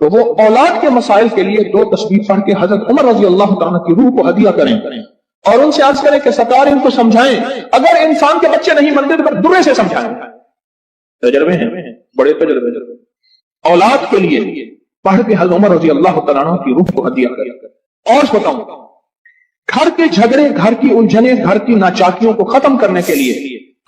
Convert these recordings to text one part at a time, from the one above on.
تو وہ اولاد کے مسائل کے لیے 2 تسبیح پڑھ کے حضرت عمر رضی اللہ تعالیٰ کی روح کو ہدیہ کریں اور ان سے عرض کریں کہ سرکار ان کو سمجھائیں، اگر انسان کے بچے نہیں بنتے تو پھر درے سے سمجھائیں۔ تجربے ہیں، بڑے تجربے اولاد کے لیے پڑھ کے حضرت عمر رضی اللہ تعالیٰ کی روح کو ہدیہ کریں۔ اور بتاؤں، گھر کے جھگڑے، گھر کی الجھنیں، گھر کی ناچاکیوں کو ختم کرنے کے لیے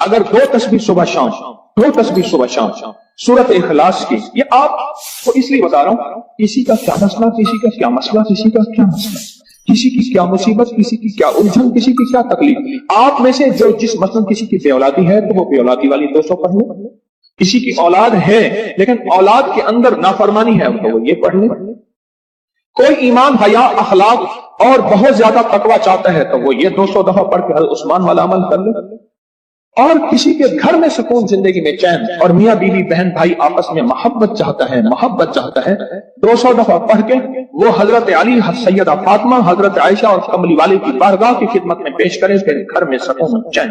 اگر 2 تسبیح صبح شام، 2 تسبیح صبح شام سورت اخلاص کی، یہ آپ کو اس لیے بتا رہا ہوں، کسی کا کیا مسئلہ، کسی کا کیا مسئلہ، کسی کا کیا مسئلہ، کسی کی کیا مصیبت، کسی کی کیا الجھن، کسی کی کیا تکلیف، آپ میں سے جو جس مثلا کسی کی بے اولادی ہے تو وہ بے اولادی والی 200 پڑھ لیں، کسی کی اولاد ہے لیکن اولاد کے اندر نافرمانی ہے تو وہ یہ پڑھ لیں، کوئی ایمان، حیا، اخلاق اور بہت زیادہ تقوی چاہتا ہے تو وہ یہ 200 دفعہ پڑھ کے حضرت عثمان والا عمل کر لے، اور کسی کے گھر میں سکون، زندگی میں چین، اور میاں بیوی بہن بھائی آپس میں محبت چاہتا ہے 200 دفعہ پڑھ کے وہ حضرت علی، سیدہ فاطمہ، حضرت عائشہ اور کملی والے کی بارگاہ کی خدمت میں پیش کرے، پھر گھر میں سکون اور چین،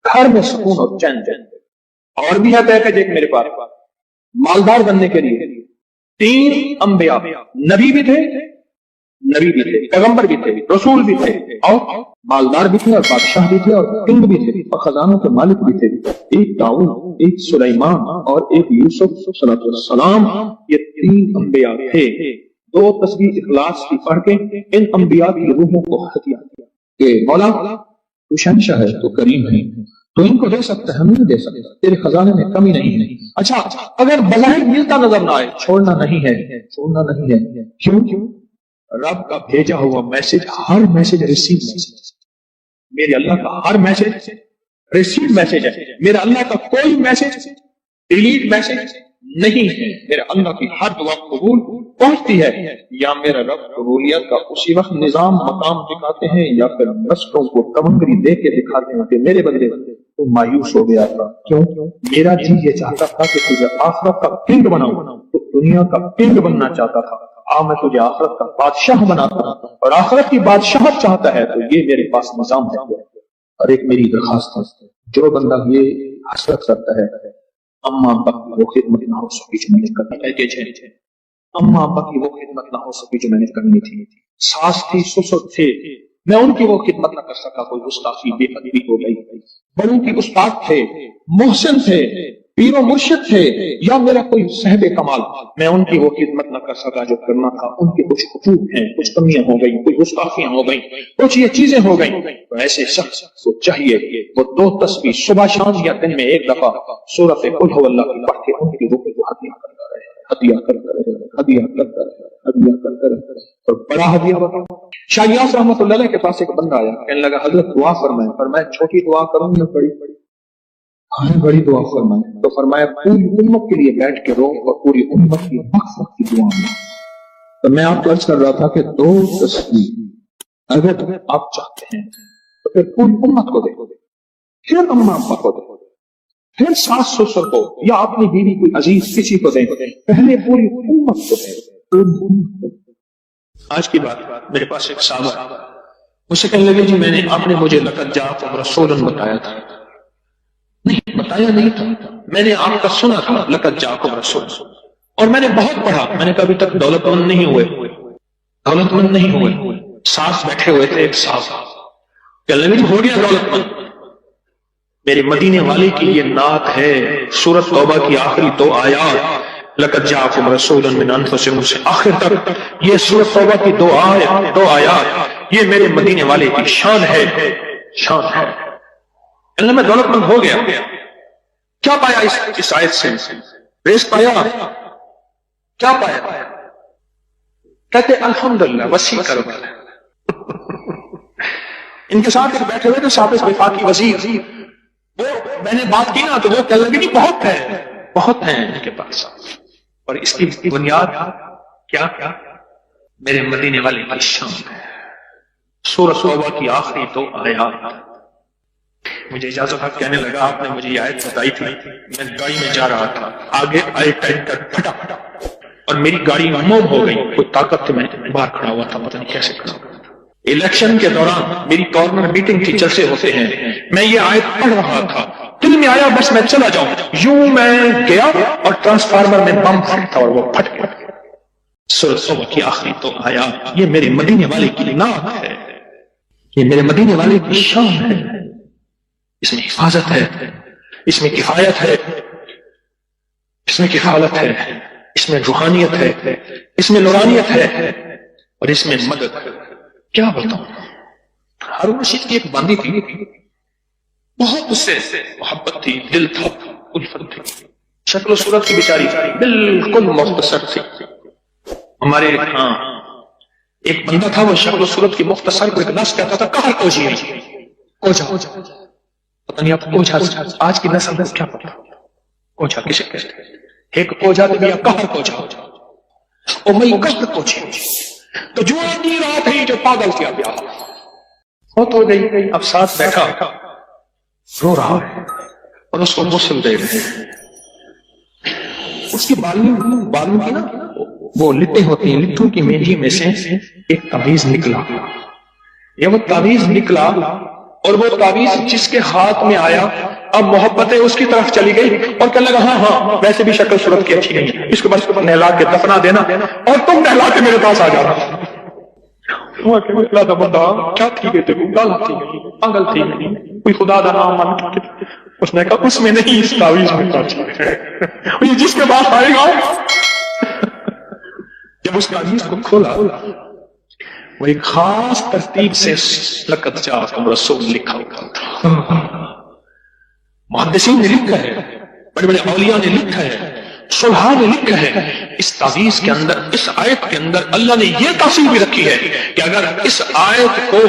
گھر میں سکون اور چین۔ اور بھی ہے پیکج ایک میرے پاس، مالدار بننے کے لیے 3 انبیاء، نبی بھی تھے، پیغمبر بھی تھے، رسول بھی تھے، اور مالدار بھی تھے، اور بادشاہ بھی تھے، اور کنگ بھی تھے، اور خزانوں کے مالک بھی تھے، ایک داؤد، ایک سلیمان اور ایک یوسف صلی اللہ علیہ وسلم، یہ 3 انبیاء تھے۔ 2 تسبیح اخلاص کی پڑھ کے ان انبیاء کی روحوں کو ہدیہ کیا کہ مولا تو شہنشاہ ہے، تو کریم ہے، تو ان کو دے سکتا ہے، ہم نہیں دے سکتے، تیرے خزانے میں کمی نہیں ہے۔ اچھا، اگر بظاہر ملتا نظر نہ آئے، چھوڑنا نہیں ہے، کیوں؟ رب کا بھیجا ہوا میسج، ہر میسج ریسیو میسج، میرے اللہ کا ہر میسج ریسیو میسج ہے، میرا اللہ کا کوئی میسج ڈیلیٹ میسج نہیں ہے، میرا اللہ کی ہر دعا قبول پہنچتی ہے، یا میرا رب قبولیت کا اسی وقت نظام مقام دکھاتے ہیں، یا پھر رستوں کو تمنگری دے کے دکھاتے ہیں کہ میرے بندے تو مایوس ہو گیا تھا، کیوں؟ میرا جی یہ چاہتا تھا کہ تجھے آخرت کا کنگ بناؤں، تو دنیا کا کنگ بننا چاہتا تھا، میں تجھے آخرت کا بادشاہ بناتا ہوں، اور آخرت کی بادشاہت چاہتا ہے تو یہ میرے پاس نظام ہے۔ اور ایک میری درخواست ہے، جو بندہ یہ حسرت کرتا ہے، اما ابا کی وہ خدمت نہ ہو سکی جو میں نے کرنی تھی، اما ابا کی وہ خدمت نہ ہو سکی جو میں نے کرنی تھی، ساس تھی، سسر تھے، میں ان کی وہ خدمت نہ کر سکا، کوئی گستاخی، بے ادبی ہو گئی، بڑوں کی استاد تھے، محسن تھے، پیر و مرشد تھے، یا میرا کوئی صاحب کمال، میں ان کی وہ خدمت نہ کر سکا جو کرنا تھا، ان کے کچھ حقوق ہیں، کچھ کمیاں ہو گئی، کچھ گستاخیاں ہو گئی، کچھ یہ چیزیں ہو گئی، تو ایسے شخص کو چاہیے وہ 2 تسبیح صبح شام یا دن میں 1 دفعہ سورۃ قل هو اللہ کی پڑھ کے ان کی روح کو ہدیہ کرتا رہے، اور بڑا ہدیہ بتاؤ، شاہ یاس رحمۃ اللہ علیہ کے پاس ایک بندہ آیا، کہنے لگا حضرت دعا فرمائیں، فرمایا چھوٹی دعا کروں یا بڑی دعا فرمائیں؟ تو فرمایا پوری امت کے لیے بیٹھ کے رو، اور پوری امت کی مغفرت کی دعا میں۔ تو میں آپ کو عرض کر رہا تھا کہ 2 تسبیح اگر آپ چاہتے ہیں تو پھر پوری امت کو دے، پھر اما ابا کو دے، پھر ساس سسر کو، یا اپنی بیوی کوئی عزیز کسی کو دیں، پہلے پوری امت کو دیں۔ آج کی بات، میرے پاس ایک صحابہ مجھ سے کہنے لگے جی آپ نے مجھے لقد جاءکم رسول بتایا تھا، نہیں بتایا نہیں تھا، میں نے آپ کا سنا تھا لقد جاءکم رسول، اور میں نے بہت پڑھا، میں نے کبھی تک دولت مند نہیں ہوئے، ساس بیٹھے ہوئے تھے، ایک صاحب کہنے لگے ہو گیا دولت مند، میرے مدینے والے کی یہ نعت ہے، سورۃ توبہ کی آخری 2 آیات، لقد جاءکم رسول من انفسکم سے آخر تک، یہ سورۃ توبہ کی 2 آیات، یہ میرے مدینے والے کی شان ہے۔ اللہ میں دولت مند ہو گیا، کیا پایا اس آیت سے؟ ریس پایا؟ کیا پایا؟ کہتے الحمدللہ وسیع کرو۔ ان کے ساتھ بیٹھے ہوئے تھے صاحب وفاقی وزیر، وہ میں نے بات کی نا تو وہ کہنے لگے بہت ہیں ان کے پاس، اور اس کی بنیاد کیا؟ میرے مدینے والے کی شان ہے۔ سورۃ توبہ کی آخری 2 آیات۔ مجھے اجازت آپ کہنے لگا آپ نے مجھے یہ آیت بتائی تھی، میں گاڑی میں جا رہا تھا، آگے آئے ٹینکر پھٹا اور میری گاڑی موم ہو گئی، کوئی طاقت تھی، میں باہر کھڑا ہوا تھا، پتہ نہیں کیسے کھڑا ہوا۔ الیکشن کے دوران میری کارنر میٹنگ کی، جلسے ہوتے ہیں، میں یہ آیت پڑھ رہا تھا، دل میں آیا بس میں چلا جاؤں، یوں میں گیا اور ٹرانسفارمر میں بم پھٹا اور وہ پھٹ گیا۔ سورۃ توبہ کی آخری تو آیات، یہ میرے مدینے والے کی نعت ہے، یہ میرے مدینے والے کی شان ہے، اس میں حفاظت ہے، اس میں کفایت ہے، اس میں کفالت ہے، اس میں روحانیت ہے، اس میں نورانیت ہے، اور اس میں مدد ہے۔ کیا بتاؤں، ہارون رشید کی ایک باندی تھی، بہت اس سے محبت تھی، دل تھا، الفت تھی، شکل و صورت کی بیچاری بالکل مختصر تھی۔ ہمارے ہاں ایک بندہ تھا، وہ شکل و صورت کی مختصر کو ایک لفظ کہتا تھا، کہاں کوجی ہے، کوجا، پتہ نہیں آپ کوجا آج کی نسل کو کیا پتا کوجا کسے کہتے ہیں؟ ایک کوجا تو بیا کہر کوجا، او میں کہر کوجی، تو جو آدمی رات ہے جو پاگل کیا گیا، فوت ہو گئی، اب ساتھ بیٹھا رو رہا ہے اور اس کو غسل دے رہے ہیں، اس کی بالوں کی نا وہ لٹیں ہوتی ہیں، لٹوں کی مہنگی میں سے ایک تعویذ نکلا، یہ وہ تعویذ نکلا، اور وہ تعویذ جس کے ہاتھ میں آیا اب محبتیں اس کی طرف چلی گئی اور کہنے لگا ہاں ہاں ویسے بھی شکل صورت کی اچھی نہیں ہے، اس کو بس نہلا کے دفنا دینا اور تم نہلا کے میرے پاس آ جانا۔ تھا بندہ کیا تھی گئی تھی، گالا تھی گئی، پاگل تھی گئی، کوئی خدا دا نام من، اس نے کہا اس میں نہیں، اس تعویذ میں یہ جس کے پاس آئے گا۔ جب اس تعویذ کو کھولا وہ ایک خاص ترتیب سے لقد جاءکم رسول لکھا ہوا تھا۔ محدثین نے لکھا ہے، بڑے بڑے اولیاء نے لکھا ہے، صلحاء نے لکھا ہے، اس تعویذ کے اندر، اس آیت کے اندر اللہ نے یہ تاثیر بھی رکھی ہے کہ اگر اس آیت کو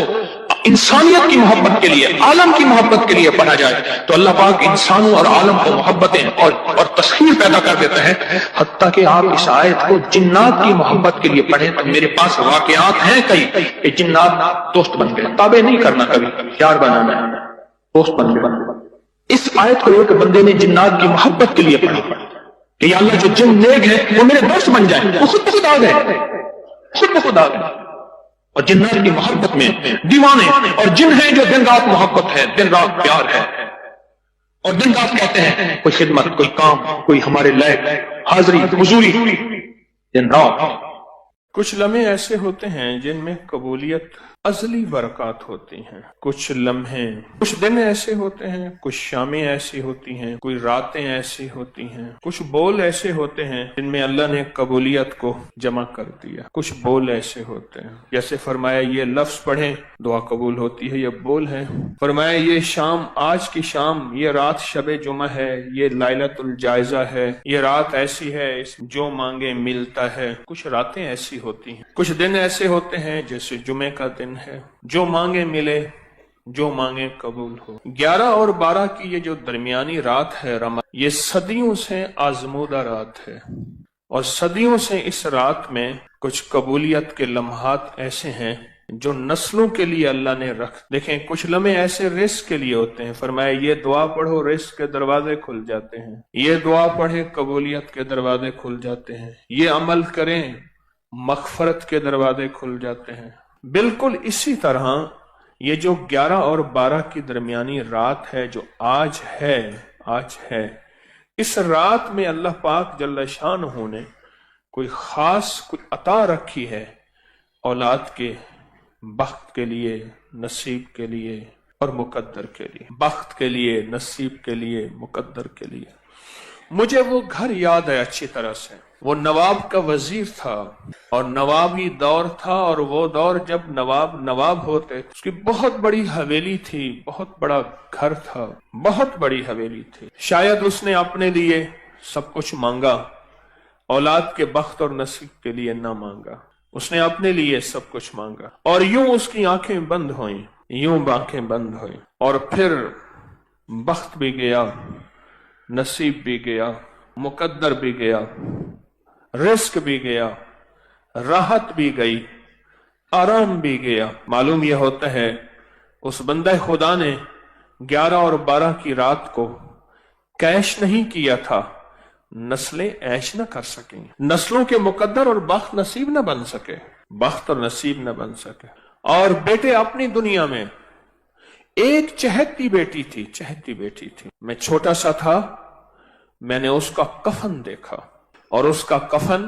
انسانیت کی محبت کے لیے، عالم کی محبت کے لیے پڑھا جائے تو اللہ پاک انسانوں اور عالم کو محبتیں اور تسخیر پیدا کر دیتا ہے، حتیٰ کہ آپ اس آیت کو جنات کی محبت کے لیے پڑھیں تو میرے پاس واقعات ہیں کئی کہ جنات دوست بن گئے، تابع نہیں کرنا، کبھی یار بنانا ہے، دوست بن گئے۔ اس آیت کو ایک بندے نے جنات کی محبت کے لیے پڑھا کہ یا اللہ جو جن نیک ہیں وہ میرے دوست بن جائیں، وہ خود بخود آ گئے، خود بخود آ گئے، اور جنات کی محبت میں دیوانے اور جن ہیں جو دن رات محبت ہے، دن رات پیار ہے، اور دن رات کہتے ہیں کوئی خدمت، کوئی کام، کوئی ہمارے لائق حاضری حضوری، دن رات۔ کچھ لمحے ایسے ہوتے ہیں جن میں قبولیت ازلی برکات ہوتی ہیں، کچھ لمحے، کچھ دن ایسے ہوتے ہیں، کچھ شامیں ایسی ہوتی ہیں، کوئی راتیں ایسی ہوتی ہیں، کچھ بول ایسے ہوتے ہیں جن میں اللہ نے قبولیت کو جمع کر دیا، کچھ بول ایسے ہوتے ہیں جیسے فرمایا یہ لفظ پڑھیں دعا قبول ہوتی ہے، یہ بول ہے، فرمایا یہ شام، آج کی شام، یہ رات شب جمعہ ہے، یہ لیلۃ الجائزہ ہے، یہ رات ایسی ہے جو مانگے ملتا ہے، کچھ راتیں ایسی ہوتی ہیں، کچھ دن ایسے ہوتے ہیں جیسے جمعے کا دن ہے، جو مانگے ملے، جو مانگے قبول ہو۔ 11 اور 12 کی یہ جو درمیانی رات ہے رمضان، یہ صدیوں سے آزمودہ رات ہے، اور صدیوں سے اس رات میں کچھ قبولیت کے لمحات ایسے ہیں جو نسلوں کے لیے اللہ نے دیکھیں کچھ لمحے ایسے رزق کے لیے ہوتے ہیں، فرمایا یہ دعا پڑھو رزق کے دروازے کھل جاتے ہیں، یہ دعا پڑھے قبولیت کے دروازے کھل جاتے ہیں، یہ عمل کریں مغفرت کے دروازے کھل جاتے ہیں۔ بالکل اسی طرح یہ جو 11 اور 12 کی درمیانی رات ہے جو آج ہے، اس رات میں اللہ پاک جل شانہ نے کوئی خاص کوئی عطا رکھی ہے اولاد کے بخت کے لیے، نصیب کے لیے اور مقدر کے لیے، بخت کے لیے، نصیب کے لیے، مقدر کے لیے۔ مجھے وہ گھر یاد ہے اچھی طرح سے، وہ نواب کا وزیر تھا اور نوابی دور تھا، اور وہ دور جب نواب ہوتے، اس کی بہت بڑی حویلی تھی، بہت بڑا گھر تھا، بہت بڑی حویلی تھی۔ شاید اس نے اپنے لیے سب کچھ مانگا، اولاد کے بخت اور نصیب کے لیے نہ مانگا، اس نے اپنے لیے سب کچھ مانگا، اور یوں اس کی آنکھیں بند ہوئیں، یوں آنکھیں بند ہوئیں، اور پھر بخت بھی گیا، نصیب بھی گیا، مقدر بھی گیا، رزق بھی گیا، راحت بھی گئی، آرام بھی گیا۔ معلوم یہ ہوتا ہے اس بندہ خدا نے 11 اور 12 کی رات کو کیش نہیں کیا تھا، نسلیں عیش نہ کر سکیں، نسلوں کے مقدر اور بخت نصیب نہ بن سکے، بخت اور نصیب نہ بن سکے۔ اور بیٹے اپنی دنیا میں ایک چہتی بیٹی تھی، میں چھوٹا سا تھا، میں نے اس کا کفن دیکھا، اور اس کا کفن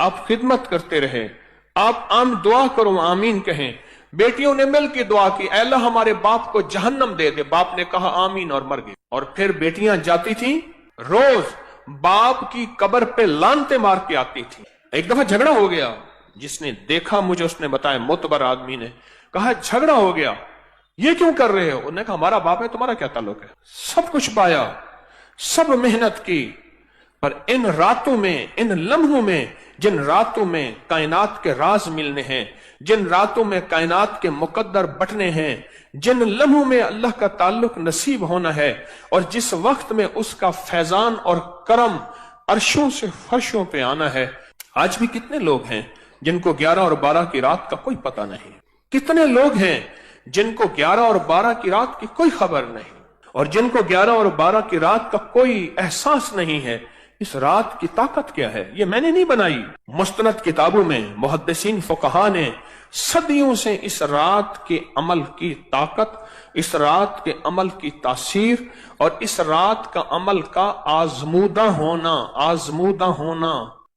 آپ خدمت کرتے رہے، آپ عام دعا کرو، آمین کہیں۔ بیٹیوں نے مل کے دعا کی، اے اللہ ہمارے باپ کو جہنم دے دے، باپ نے کہا آمین اور مر گئے۔ اور پھر بیٹیاں جاتی تھیں، روز باپ کی قبر پہ لانتے مار کے آتی تھی۔ ایک دفعہ جھگڑا ہو گیا، جس نے دیکھا مجھے اس نے بتایا، معتبر آدمی نے کہا جھگڑا ہو گیا، یہ کیوں کر رہے ہو؟ انہوں نے کہا ہمارا باپ ہے، تمہارا کیا تعلق ہے؟ سب کچھ پایا، سب محنت کی، پر ان راتوں میں، ان لمحوں میں، جن راتوں میں کائنات کے راز ملنے ہیں، جن راتوں میں کائنات کے مقدر بٹنے ہیں، جن لمحوں میں اللہ کا تعلق نصیب ہونا ہے، اور جس وقت میں اس کا فیضان اور کرم عرشوں سے فرشوں پہ آنا ہے۔ آج بھی کتنے لوگ ہیں جن کو 11 اور 12 کی رات کا کوئی پتہ نہیں، کتنے لوگ ہیں جن کو 11 اور 12 کی رات کی کوئی خبر نہیں، اور جن کو 11 اور 12 کی رات کا کوئی احساس نہیں ہے۔ اس رات کی طاقت کیا ہے؟ یہ میں نے نہیں بنائی، مستند کتابوں میں محدثین فقہا نے صدیوں سے اس رات کے عمل کی طاقت، اس رات کے عمل کی تاثیر، اور اس رات کا عمل کا آزمودہ ہونا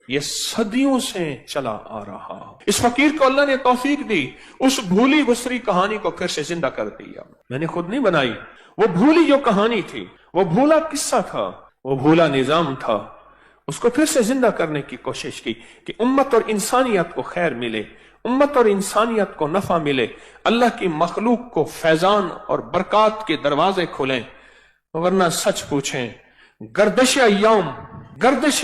یہ صدیوں سے چلا آ رہا۔ اس فقیر کو اللہ نے توفیق دی، اس بھولی بسری کہانی کو پھر سے زندہ کر دیا۔ میں نے خود نہیں بنائی، وہ بھولی جو کہانی تھی، وہ بھولا قصہ تھا، وہ بھولا نظام تھا، اس کو پھر سے زندہ کرنے کی کوشش کی کہ امت اور انسانیت کو خیر ملے، امت اور انسانیت کو نفع ملے، اللہ کی مخلوق کو فیضان اور برکات کے دروازے کھلیں۔ ورنہ سچ پوچھیں، گردش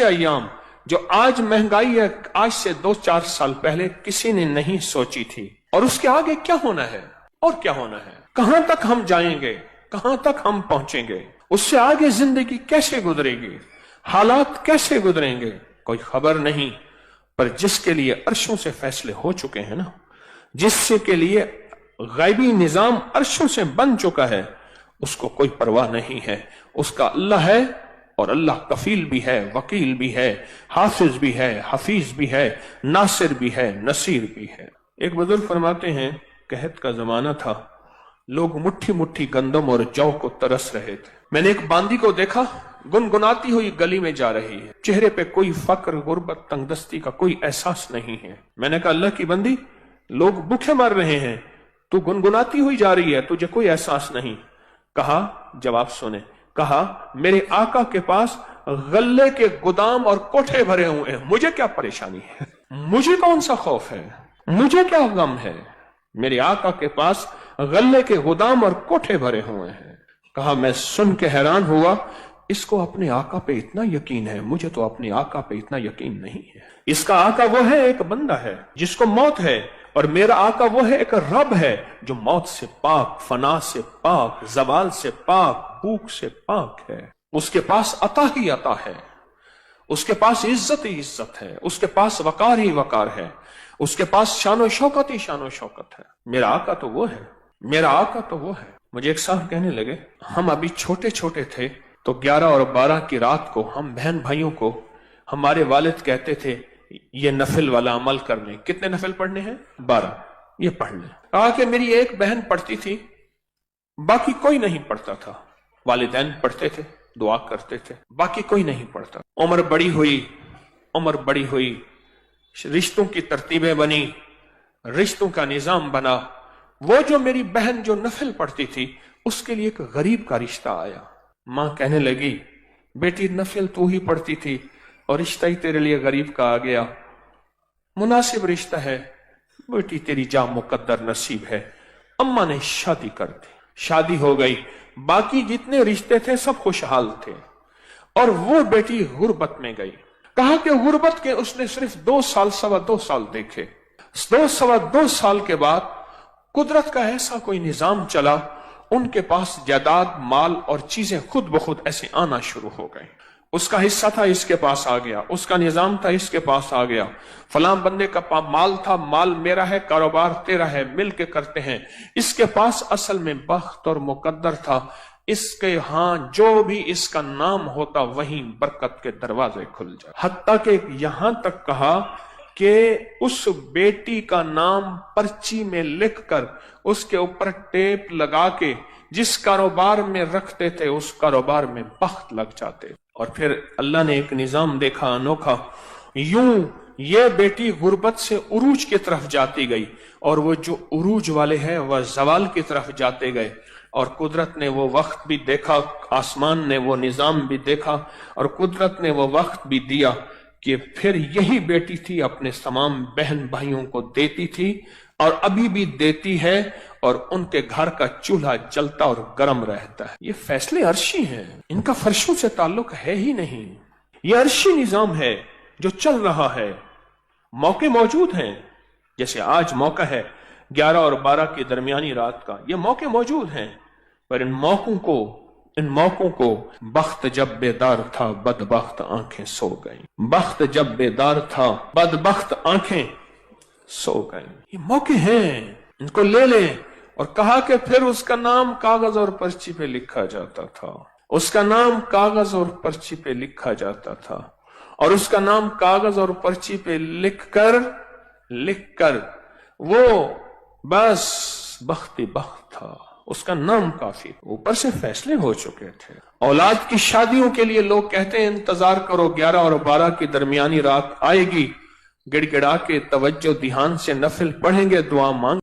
ایام جو آج مہنگائی ہے، آج سے 2-4 سال پہلے کسی نے نہیں سوچی تھی، اور اس کے آگے کیا ہونا ہے اور کیا ہونا ہے، کہاں تک ہم جائیں گے، کہاں تک ہم پہنچیں گے، اس سے آگے زندگی کیسے گزرے گی، حالات کیسے گزریں گے، کوئی خبر نہیں۔ پر جس کے لیے عرشوں سے فیصلے ہو چکے ہیں نا، جس سے کے لیے غیبی نظام عرشوں سے بن چکا ہے، اس کو کوئی پرواہ نہیں ہے۔ اس کا اللہ ہے، اور اللہ کفیل بھی ہے، وکیل بھی ہے، حافظ بھی ہے، حفیظ بھی ہے، ناصر بھی ہے، نصیر بھی ہے۔ ایک بزرگ فرماتے ہیں، قحط کا زمانہ تھا، لوگ مٹھی مٹھی گندم اور جو کو ترس رہے تھے۔ میں نے ایک باندی کو دیکھا، گنگناتی ہوئی گلی میں جا رہی ہے، چہرے پہ کوئی فقر، غربت، تنگ دستی کا کوئی احساس نہیں ہے۔ میں نے کہا اللہ کی بندی، لوگ بھوکے مر رہے ہیں، تو گنگناتی ہوئی جا رہی ہے، تجھے کوئی احساس نہیں؟ کہا، جواب سنے، کہا میرے آقا کے پاس غلے کے گودام اور کوٹھے بھرے ہوئے ہیں، مجھے کیا پریشانی ہے، مجھے کون سا خوف ہے، مجھے کیا غم ہے، میرے آقا کے پاس غلے کے گودام اور کوٹھے بھرے ہوئے ہیں۔ کہا میں سن کے حیران ہوا، اس کو اپنے آقا پہ اتنا یقین ہے، مجھے تو اپنے آقا پہ اتنا یقین نہیں ہے۔ اس کا آقا وہ ہے، ایک بندہ ہے جس کو موت ہے، اور میرا آقا وہ ہے، ایک رب ہے جو موت سے پاک، فنا سے پاک، زوال سے پاک، بھوک سے پاک ہے۔ اس کے پاس عطا ہی عطا ہے، اس کے پاس عزت ہی عزت ہے، اس کے پاس وقار ہی وقار ہے، اس کے پاس شان و شوکت ہی شان و شوکت ہے۔ میرا آقا تو وہ ہے، میرا آقا تو وہ ہے۔ مجھے ایک صاحب کہنے لگے، ہم ابھی چھوٹے چھوٹے تھے تو 11 اور 12 کی رات کو ہم بہن بھائیوں کو ہمارے والد کہتے تھے یہ نفل والا عمل کرنے۔ کتنے نفل پڑھنے ہیں؟ 12، یہ پڑھ لیں۔ کہا کہ میری ایک بہن پڑھتی تھی، باقی کوئی نہیں پڑھتا تھا، والدین پڑھتے تھے، دعا کرتے تھے، باقی کوئی نہیں پڑھتا۔ عمر بڑی ہوئی، رشتوں کی ترتیبیں بنی، رشتوں کا نظام بنا۔ وہ جو میری بہن جو نفل پڑھتی تھی، اس کے لیے ایک غریب کا رشتہ آیا۔ ماں کہنے لگی، بیٹی نفل تو ہی پڑھتی تھی اور رشتہ ہی تیرے لیے غریب کا آ گیا، مناسب رشتہ ہے، بیٹی تیری جا مقدر نصیب ہے۔ اماں نے شادی کر دی، شادی ہو گئی، باقی جتنے رشتے تھے سب خوشحال تھے، اور وہ بیٹی غربت میں گئی۔ کہا کہ غربت کے اس نے صرف 2 سال، 2.25 سال دیکھے۔ 2.25 سال کے بعد قدرت کا ایسا کوئی نظام چلا، ان کے پاس جائیداد، مال اور چیزیں خود بخود ایسے آنا شروع ہو گئیں۔ اس کا حصہ تھا، اس کے پاس آ گیا، اس کا نظام تھا، اس کے پاس آ گیا، فلاں بندے کا مال تھا، مال میرا ہے، کاروبار تیرا ہے، مل کے کرتے ہیں۔ اس کے پاس اصل میں بخت اور مقدر تھا، اس کے ہاں جو بھی اس کا نام ہوتا وہیں برکت کے دروازے کھل جائے۔ حتیٰ کہ یہاں تک کہا کہ اس بیٹی کا نام پرچی میں لکھ کر اس کے اوپر ٹیپ لگا کے جس کاروبار میں رکھتے تھے اس کاروبار میں بخت لگ جاتے۔ اور پھر اللہ نے ایک نظام دیکھا انوکھا، یوں یہ بیٹی غربت سے عروج کی طرف جاتی گئی، اور وہ جو عروج والے ہیں وہ زوال کی طرف جاتے گئے، اور قدرت نے وہ وقت بھی دیکھا، آسمان نے وہ نظام بھی دیکھا، اور قدرت نے وہ وقت بھی دیا کہ پھر یہی بیٹی تھی اپنے تمام بہن بھائیوں کو دیتی تھی، اور ابھی بھی دیتی ہے، اور ان کے گھر کا چولہا جلتا اور گرم رہتا ہے۔ یہ فیصلے عرشی ہیں، ان کا فرشوں سے تعلق ہے ہی نہیں۔ یہ عرشی نظام ہے جو چل رہا ہے۔ موقع موجود ہیں، جیسے آج موقع ہے 11 اور 12 کی درمیانی رات کا، یہ موقع موجود ہیں، پر ان موقعوں کو بخت جب بیدار تھا بدبخت آنکھیں سو گئیں۔ بخت جب بیدار تھا بدبخت آنکھیں سو گئیں۔ یہ موقع ہیں، ان کو لے لیں۔ اور کہا کہ پھر اس کا نام کاغذ اور پرچی پہ لکھا جاتا تھا، اس کا نام کاغذ اور پرچی پہ لکھا جاتا تھا، اور اس کا نام کاغذ اور پرچی پہ لکھ کر وہ بس بختی بخت تھا، اس کا نام کافی، اوپر سے فیصلے ہو چکے تھے۔ اولاد کی شادیوں کے لیے لوگ کہتے ہیں انتظار کرو، 11 اور 12 کی درمیانی رات آئے گی، گڑ گڑا کے توجہ دھیان سے نفل پڑھیں گے، دعا مانگ